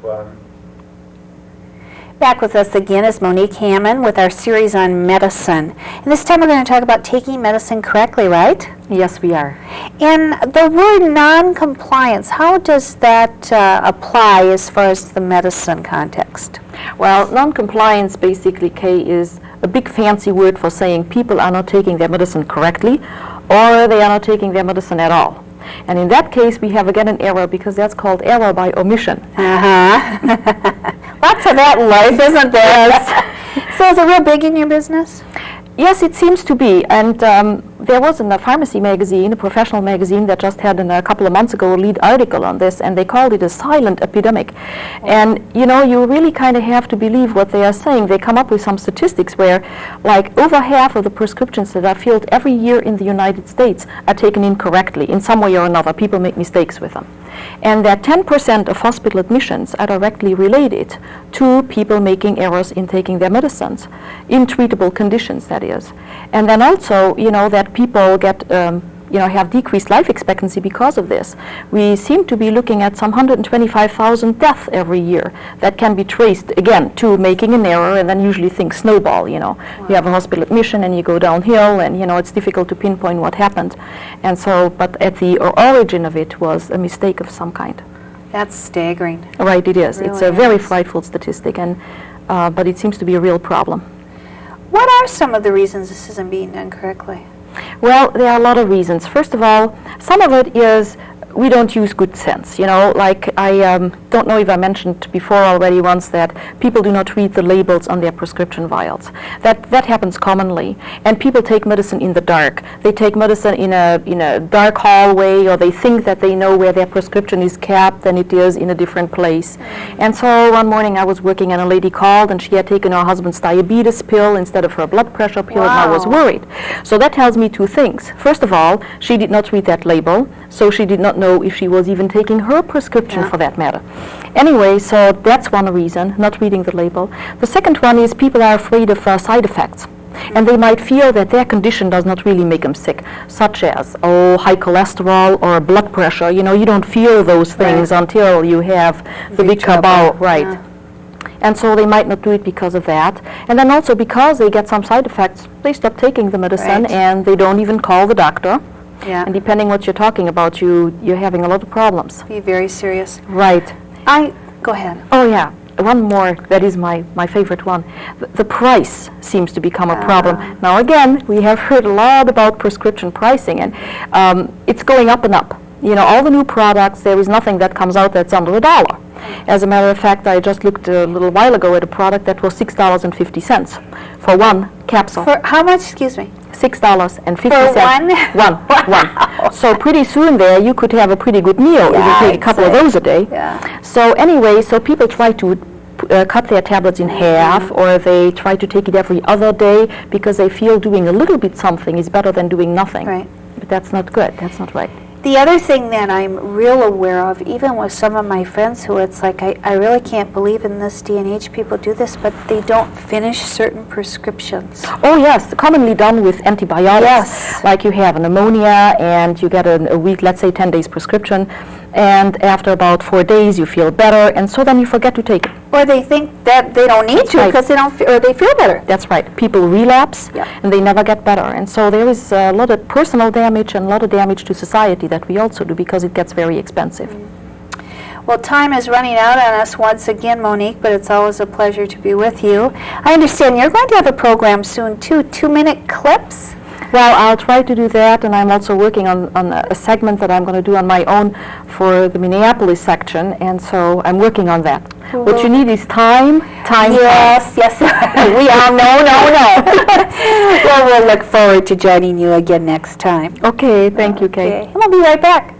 one. Back with us again is Monique Hammond with our series on medicine. And this time we're going to talk about taking medicine correctly, right? Yes, we are. And the word non-compliance, how does that apply as far as the medicine context? Well, non-compliance basically, Kay, is a big fancy word for saying people are not taking their medicine correctly or they are not taking their medicine at all. And in that case, we have again an error because that's called error by omission. Lots of that in life, isn't there? So is it real big in your business? Yes, it seems to be. And there was in a pharmacy magazine, a professional magazine, that just had a couple of months ago a lead article on this, and they called it a silent epidemic. And you know, you really kind of have to believe what they are saying. They come up with some statistics where like over half of the prescriptions that are filled every year in the United States are taken incorrectly in some way or another. People make mistakes with them. And that 10% of hospital admissions are directly related to people making errors in taking their medicines, in treatable conditions, that is. And then also, you know, that people get, have decreased life expectancy because of this. We seem to be looking at some 125,000 deaths every year that can be traced, again, to making an error, and then usually things snowball, you know. Wow. You have a hospital admission and you go downhill, and, you know, it's difficult to pinpoint what happened. And so, but at the origin of it was a mistake of some kind. That's staggering. Right, it is. It really it's a very frightful statistic, and but it seems to be a real problem. What are some of the reasons this isn't being done correctly? Well, there are a lot of reasons. First of all, some of it is we don't use good sense. You know, like I don't know if I mentioned before already once that people do not read the labels on their prescription vials. That happens commonly, and people take medicine in the dark. They take medicine in a dark hallway, or they think that they know where their prescription is kept, and it is in a different place. And so one morning I was working, and a lady called, and she had taken her husband's diabetes pill instead of her blood pressure pill. Wow. And I was worried. So that tells me two things. First of all, she did not read that label, so she did not know if she was even taking her prescription, for that matter. Anyway, so that's one reason, not reading the label. The second one is people are afraid of side effects. And they might feel that their condition does not really make them sick, such as, high cholesterol or blood pressure. You know, you don't feel those things until you have the big cabal, right. Yeah. And so they might not do it because of that. And then also because they get some side effects, they stop taking the medicine, and they don't even call the doctor. Yeah. And depending what you're talking about, you're having a lot of problems. Be very serious. Right. Go ahead. Oh, yeah. One more, that is my favorite one. The price seems to become a problem. Now, again, we have heard a lot about prescription pricing, and it's going up and up. You know, all the new products, there is nothing that comes out that's under $1. As a matter of fact, I just looked a little while ago at a product that was $6.50 for one capsule. For how much, excuse me? $6.50. For one? One. So pretty soon there, you could have a pretty good meal if you take a couple of those a day. Yeah. So anyway, so people try to cut their tablets in half, or they try to take it every other day because they feel doing a little bit something is better than doing nothing. Right. But that's not good. That's not right. The other thing that I'm real aware of, even with some of my friends who it's like, I really can't believe in this day and age people do this, but they don't finish certain prescriptions. Oh, yes, commonly done with antibiotics. Yes. Like you have a pneumonia and you get a week, let's say 10 days prescription, and after about 4 days you feel better, and so then you forget to take it. Or they think that they don't need to because they don't, or they feel better. That's right. People relapse, and they never get better. And so there is a lot of personal damage and a lot of damage to society that we also do because it gets very expensive. Well, time is running out on us once again, Monique, but it's always a pleasure to be with you. I understand you're going to have a program soon, too, 2-minute clips? Well, I'll try to do that, and I'm also working on a segment that I'm going to do on my own for the Minneapolis section, and so I'm working on that. What you need is time. Yes. We all know. Well, we'll look forward to joining you again next time. Okay, thank you, Kay. And we'll be right back.